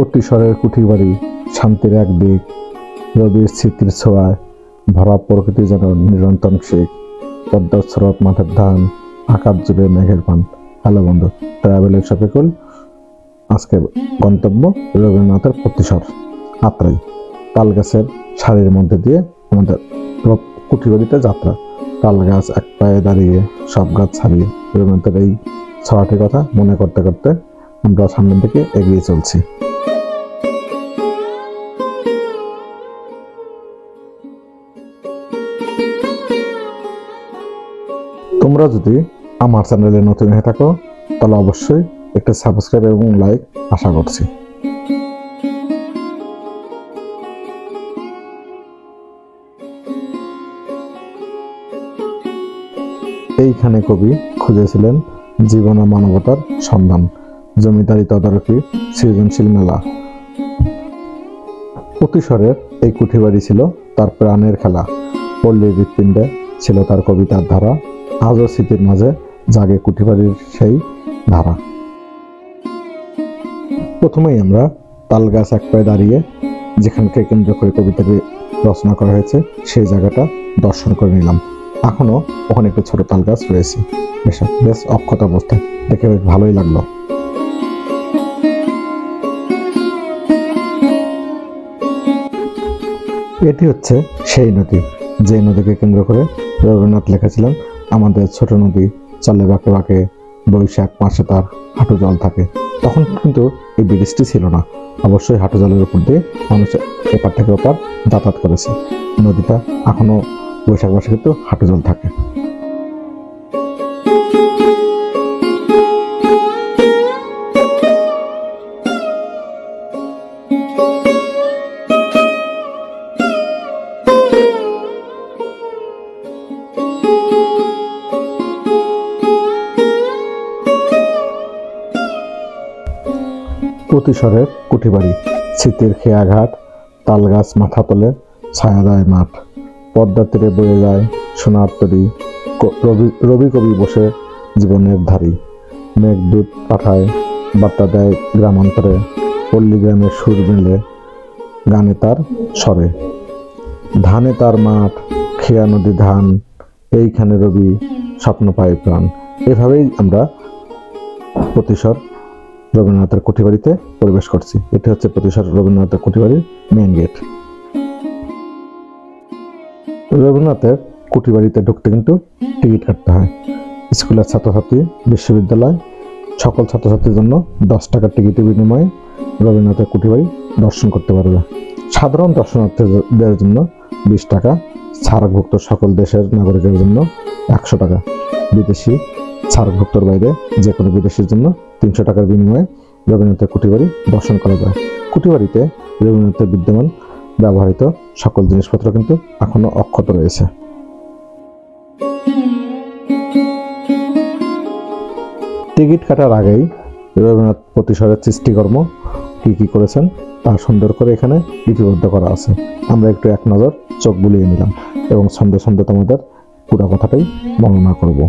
অতিশরের কুঠি বাড়ি, শান্তির এক দিক, রবির স্মৃতির ছোঁয়ায় ভরা প্রকৃতি যেন নিরন্তন শেখ, পদ্মার স্রোত মাঠের ধান, আকাশ জুড়ে মেঘের পান। হ্যালো বন্ধু, ট্রাভেলের শফিকুল। আজকে গন্তব্য রবীন্দ্রনাথের প্রতিশর, আত্রাই। তাল গাছের সারির মধ্যে দিয়ে আমাদের কুঠিবাড়িতে যাত্রা। তাল গাছ এক পায়ে দাঁড়িয়ে, সব গাছ ছাড়িয়ে, রবীন্দ্রনাথের এই ছড়াটির কথা মনে করতে করতে আমরা সামনের দিকে এগিয়ে চলছি। তোমরা যদি আমার চ্যানেলে নতুন হয়ে থাকো তাহলে অবশ্যই একটা সাবস্ক্রাইব এবং লাইক আশা করছি। এইখানে কবি খুঁজেছিলেন জীবন ও মানবতার সন্ধান, জমিদারি তদারকি, সৃজনশীল মেলা। অতিশরের এই কুঠিবাড়ি ছিল তার প্রাণের খেলা, পল্লীর হৃৎপিণ্ডে ছিল তার কবিতার ধারা, আজও স্মৃতির মাঝে জাগে কুঠিবাড়ির সেই ধারা। প্রথমেই আমরা তাল গাছ এক পায়ে দাঁড়িয়ে, যেখানকে কেন্দ্র করে কবিতাটি রচনা করা হয়েছে, সেই জায়গাটা দর্শন করে নিলাম। এখনো ওখানে একটু ছোট তাল গাছ রয়েছে, বেশ অক্ষত অবস্থায়, দেখে বেশ ভালোই লাগলো। এটি হচ্ছে সেই নদী, যে নদীকে কেন্দ্র করে রবীন্দ্রনাথ লিখেছিলেন, আমাদের ছোট নদী চলে বাঁকে বাঁকে, বৈশাখ মাসে তার হাঁটু জল থাকে। তখন কিন্তু এই ব্রিজটি ছিল না, অবশ্যই হাঁটু জলের উপর দিয়ে মানুষ এপার থেকে ওপার যাতায়াত করেছে। নদীটা এখনো বৈশাখ মাসে কিন্তু হাঁটু জল থাকে। অতিশরের কুঠিবাড়ি, শীতের খেয়াঘাট, তাল গাছ মাথা তোলে, ছায়াদায় মাঠ, পদ্মা তীরে বয়ে যায় সোনার তরী, রবি কবি বসে জীবনের ধারী, মেঘদূত পাঠায় বার্তা দেয় গ্রামান্তরে, পল্লী গ্রামের সুর মেলে গানে তার স্বরে, ধানে তার মাঠ, খেয়া নদী ধান, এইখানে রবি স্বপ্ন পায় প্রাণ। এভাবেই আমরা প্রতিশর রবীন্দ্রনাথের কুঠিবাড়িতে প্রবেশ করছি। এটি হচ্ছে প্রতিশর রবীন্দ্রনাথের কুঠিবাড়ির মেইন গেট। রবীন্দ্রনাথের কুঠিবাড়িতে ঢুকতে কিন্তু টিকিট কাটতে হয়। স্কুলের ছাত্রছাত্রী, বিশ্ববিদ্যালয় সকল ছাত্রছাত্রীর জন্য 10 টাকার টিকিটের বিনিময়ে রবীন্দ্রনাথের কুঠিবাড়ি দর্শন করতে পারবে। সাধারণ দর্শনার্থীদের জন্য 20 টাকা, ছাড়ভুক্ত সকল দেশের নাগরিকের জন্য 100 টাকা, বিদেশি ছাড়ভুক্তর বাইরে যে কোনো বিদেশির জন্য 300 টাকার বিনিময়ে রবীন্দ্রনাথের কুঠিবাড়ি দর্শন করা যায়। কুঠিবাড়িতে রবীন্দ্রনাথের বিদ্যমান ব্যবহৃত সকল জিনিসপত্র কিন্তু এখনো অক্ষত রয়েছে। টিকিট কাটার আগেই রবীন্দ্রনাথ প্রতিশরের সৃষ্টিকর্ম কি কি করেছেন তা সুন্দর করে এখানে লিপিবদ্ধ করা আছে। আমরা একটু এক নজর চোখ বুলিয়ে নিলাম এবং ছন্দে ছন্দে তোমাদের পুরো কথাটাই বর্ণনা করব।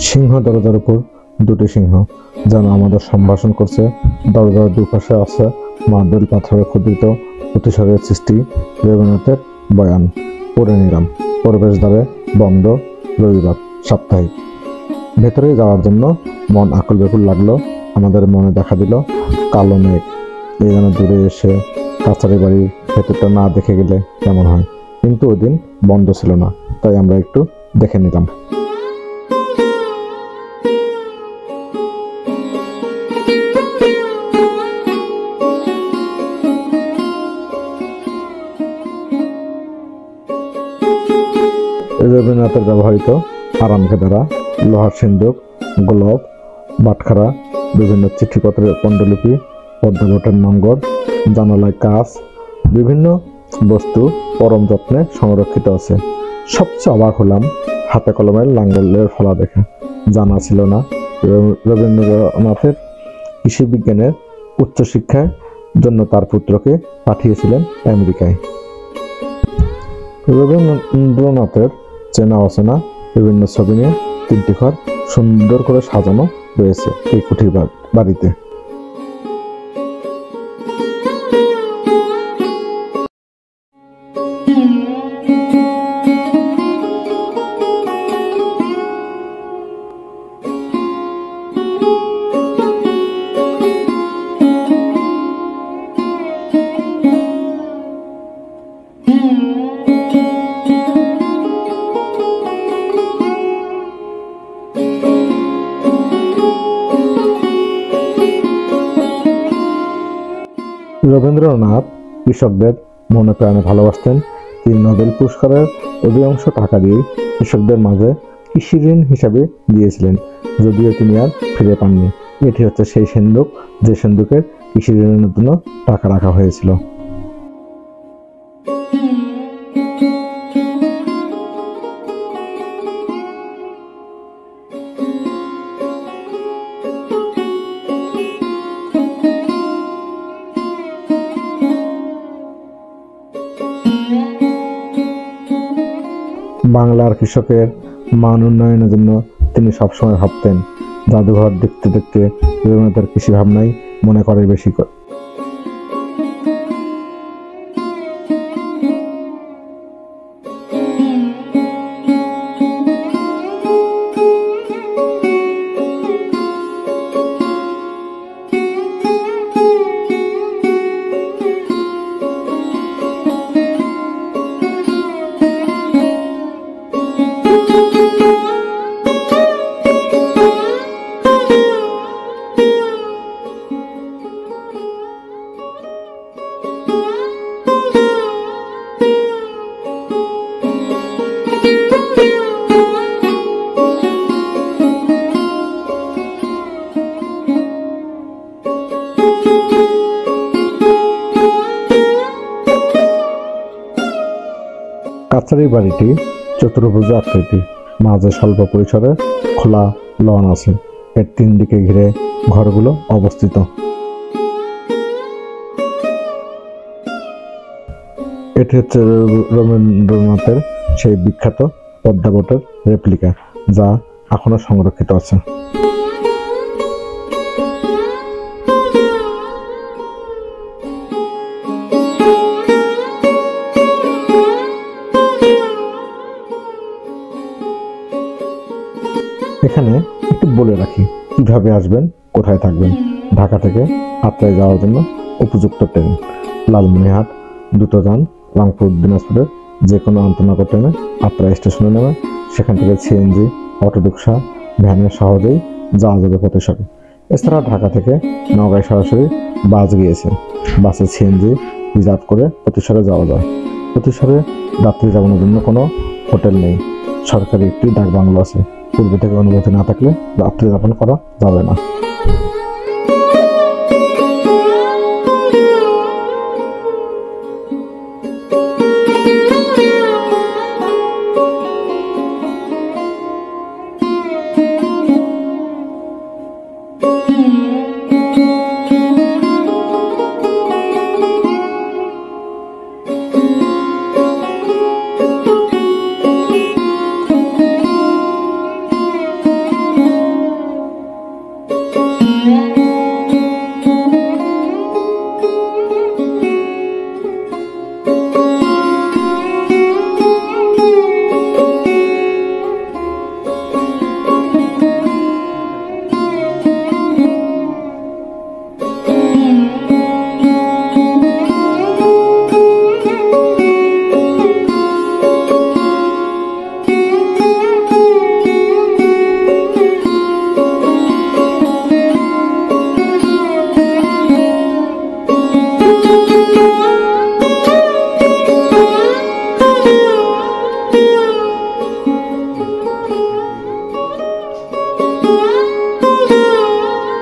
সিংহ দরজার উপর দুটি সিংহ যেন আমাদের সম্ভাষণ করছে। দরজার দুপাশে আছে মার্বেল পাথরে খোদিত অতিশরের সৃষ্টি, রবীন্দ্রনাথের বয়ান। পড়ে নিলাম। প্রবেশদ্বারে বন্ধ, রবিবার, সাপ্তাহিক। ভেতরে যাওয়ার জন্য মন আকুল বেকুল লাগলো। আমাদের মনে দেখা দিল কালো মেঘ। এই যেন দূরে এসে কাছারি বাড়ির ভেতরটা না দেখে গেলে কেমন হয়, কিন্তু ওই দিন বন্ধ ছিল না, তাই আমরা একটু দেখে নিলাম। রবীন্দ্রনাথের ব্যবহৃত আরামকেদারা, লোহার সিন্দুক, গোলাপ, বাটখারা, বিভিন্ন চিঠিপত্রের পণ্ডলিপি, পদ্মঘটের নম্বর, জানালায় কাঁচ, বিভিন্ন বস্তু পরম যত্নে সংরক্ষিত আছে। সবচেয়ে অবাক হলাম হাতে কলমের লাঙ্গলের ফলা দেখে। জানা ছিল না রবীন্দ্রনাথের কৃষি বিজ্ঞানের উচ্চশিক্ষায় জন্য তার পুত্রকে পাঠিয়েছিলেন আমেরিকায়। রবীন্দ্রনাথের চেনা অচেনা বিভিন্ন ছবি নিয়ে 3টি ঘর সুন্দর করে সাজানো রয়েছে এই কুঠির বাড়িতে। রবীন্দ্রনাথ কৃষকদের মনে প্রাণে ভালোবাসতেন। তিনি নোবেল পুরস্কারের অধিকাংশ টাকা দিয়ে কৃষকদের মাঝে কৃষি ঋণ হিসাবে দিয়েছিলেন, যদিও তিনি আর ফিরে পাননি। এটি হচ্ছে সেই সিন্দুক যে সিন্দুকের কৃষি ঋণের জন্য টাকা রাখা হয়েছিল। বাংলার কৃষকের মান উন্নয়নের জন্য তিনি সবসময় ভাবতেন। জাদুঘর দেখতে দেখতে রবীন্দ্রনাথের কৃষি ভাবনাই মনে করে বেশি করে। কাছারি বাড়িটি চতুর্ভুজ আকৃতি, মাঝে স্বল্প পরিসরে খোলা লন আছে। এর 3 দিকে ঘিরে ঘরগুলো অবস্থিত। এটি হচ্ছে রবীন্দ্রনাথের সেই বিখ্যাত পদ্মাবতের রেপ্লিকা, যা এখনো সংরক্ষিত আছে। এখানে একটু বলে রাখি কিভাবে আসবেন, কোথায় থাকবেন। ঢাকা থেকে আত্রাই যাওয়ার জন্য উপযুক্ত ট্রেন লালমনিরহাট দ্রুতযান রংপুর দিনাজপুরের যে কোনো আন্তনগর ট্রেনে আত্রাই স্টেশনে নেমে সেখান থেকে সিএনজি, অটোরিকশা, ভ্যানে সহজেই যাওয়া যাবে প্রতিসরে। এছাড়া ঢাকা থেকে নওগাঁয় সরাসরি বাস গিয়েছে। বাসে সিএনজি রিজার্ভ করে প্রতিসরে যাওয়া যায়। প্রতিসরে যাত্রী যাপনের জন্য কোনো হোটেল নেই। সরকারি একটি ডাক বাংলো আছে। পূর্ব থেকে অনুমতি না থাকলে রাত্রি যাপন করা যাবে না।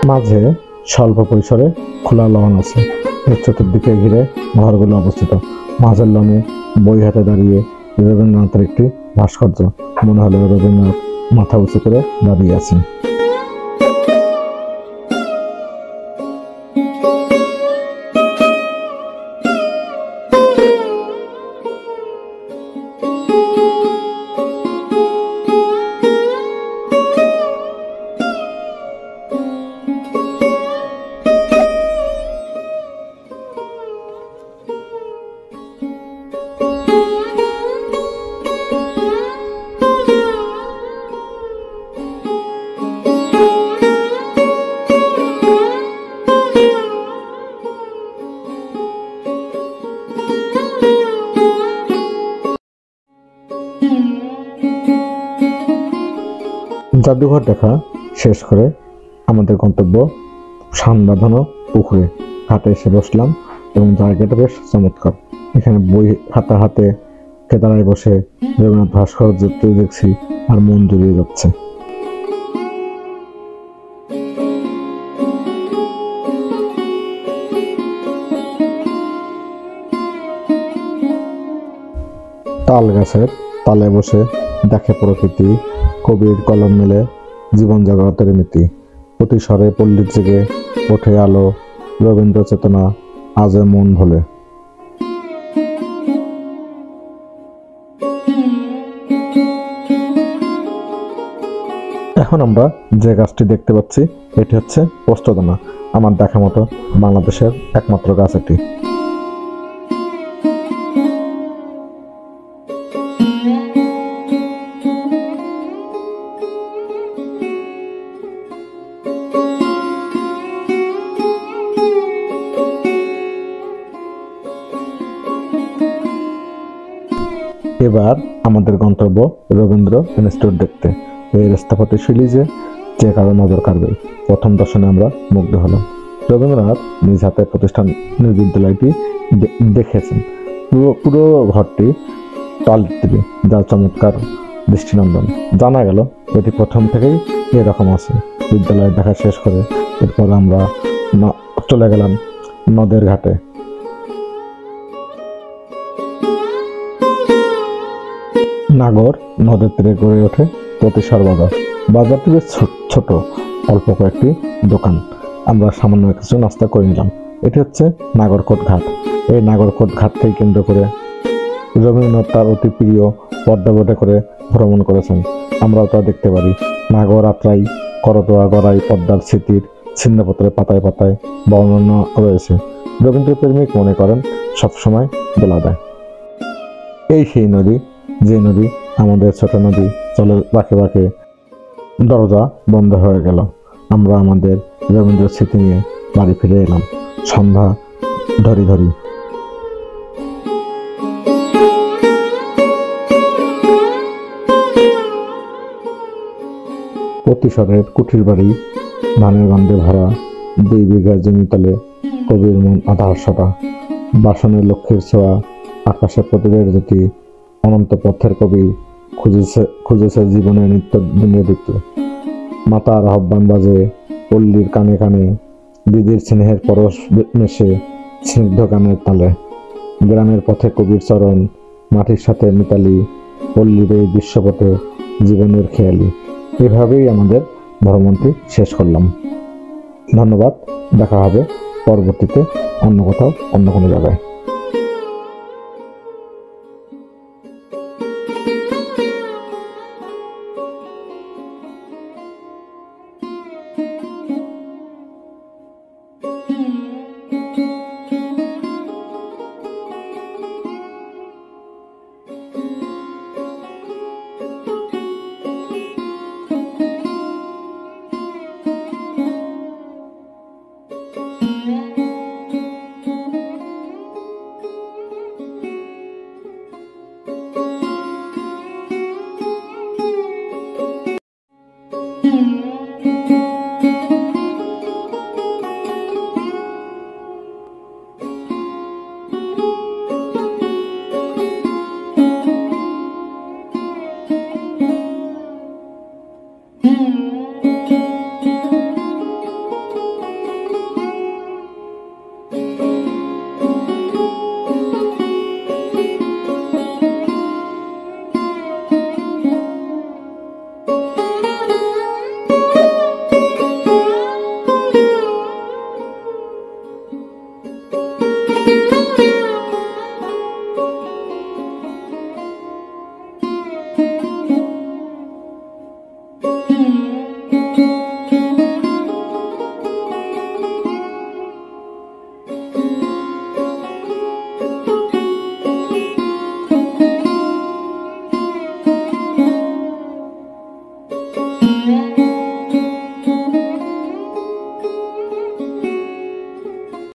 মাঝে স্বল্প পরিসরে খোলা লন আছে। এর চতুর্দিকে ঘিরে ঘরগুলো অবস্থিত। মাঝের লনে বই হাতে দাঁড়িয়ে রবীন্দ্রনাথের একটি ভাস্কর্য। মনে হলো রবীন্দ্রনাথ মাথা উঁচু করে দাঁড়িয়ে আছেন। জাদুঘর দেখা শেষ করে আমাদের গন্তব্য শান বাঁধানো পুকুরে ঘাটে এসে বসলাম এবং জায়গাটা বেশ চমৎকার। এখানে বই হাতে হাতে কেদারায় বসে রবীন্দ্রনাথ ভাস্কর্য দেখছি আর মন জুড়িয়ে যাচ্ছে। তাল গাছের তালে বসে দেখে প্রকৃতি, কবির কলম মেলে জীবন জগতের নীতি। প্রতি স্বরে পল্লীর জেগে ওঠে আলো, রবীন্দ্র চেতনা আজও মন ভোলে। এখন আমরা যে গাছটি দেখতে পাচ্ছি এটি হচ্ছে পোস্তদানা। আমার দেখা মতো বাংলাদেশের একমাত্র গাছ এটি। এবার আমাদের গন্তব্য রবীন্দ্র ইনস্টিটিউট দেখতে। এই স্থাপত্যশৈলী যে কারো নজর কাড়বে। প্রথম দর্শনে আমরা মুগ্ধ হলাম। রবীন্দ্রনাথ নিজ হাতে প্রতিষ্ঠানের বিদ্যালয়টি দেখেছেন। পুরো ঘরটি তালতলি, যা চমৎকার দৃষ্টিনন্দন। জানা গেল এটি প্রথম থেকেই এরকম আছে। বিদ্যালয় দেখা শেষ করে এরপর আমরা চলে গেলাম নদের ঘাটে। নাগর নদের তীরে গড়ে ওঠে প্রতিসর বাজার। বাজারটি বেশ ছোট, অল্প কয়েকটি দোকান। আমরা সামান্য কিছু নাস্তা করে নিলাম। এটি হচ্ছে নাগরকোট ঘাট। এই নাগরকোট ঘাটকে কেন্দ্র করে রবীন্দ্রনাথ তার অতি প্রিয় পদ্মাবটে করে ভ্রমণ করেছেন। আমরাও তা দেখতে পারি। নাগর, আত্রাই, করতোয়া, গড়াই, পদ্মার স্মৃতির ছিন্নপত্রে পাতায় পাতায় বর্ণনা রয়েছে। রবীন্দ্র প্রেমিক মনে করেন সবসময় দোলা দেয়। এই সেই নদী, যে নদী আমাদের ছোট নদী চলে বাঁকে বাঁকে দরজা বন্ধ হয়ে গেল। আমরা আমাদের রবীন্দ্র স্মৃতি নিয়ে বাড়ি ফিরে এলাম সন্ধ্যা ধরি ধরি। প্রতিশরের কুঠির বাড়ি, ধানের গন্ধে ভরা 2 বিঘা জমিতলে কবির মন আধারসটা। বাসনের লক্ষ্যের ছোঁয়া, আকাশে প্রদীপের জ্যোতি। অনন্ত পথের কবি খুঁজেছে জীবনের নিত্য দিনের ঋতু। মাতার আহ্বান বাজে পল্লীর কানে কানে, দিদির স্নেহের পরশ মেশে স্নিগ্ধ গানের তালে। গ্রামের পথে কবির চরণ, মাটির সাথে মিতালি, পল্লীর এই দৃশ্যপথে জীবনের খেয়ালি। এভাবেই আমাদের ভ্রমণটি শেষ করলাম। ধন্যবাদ। দেখা হবে পরবর্তীতে অন্য কোথাও, অন্য কোনো জায়গায়।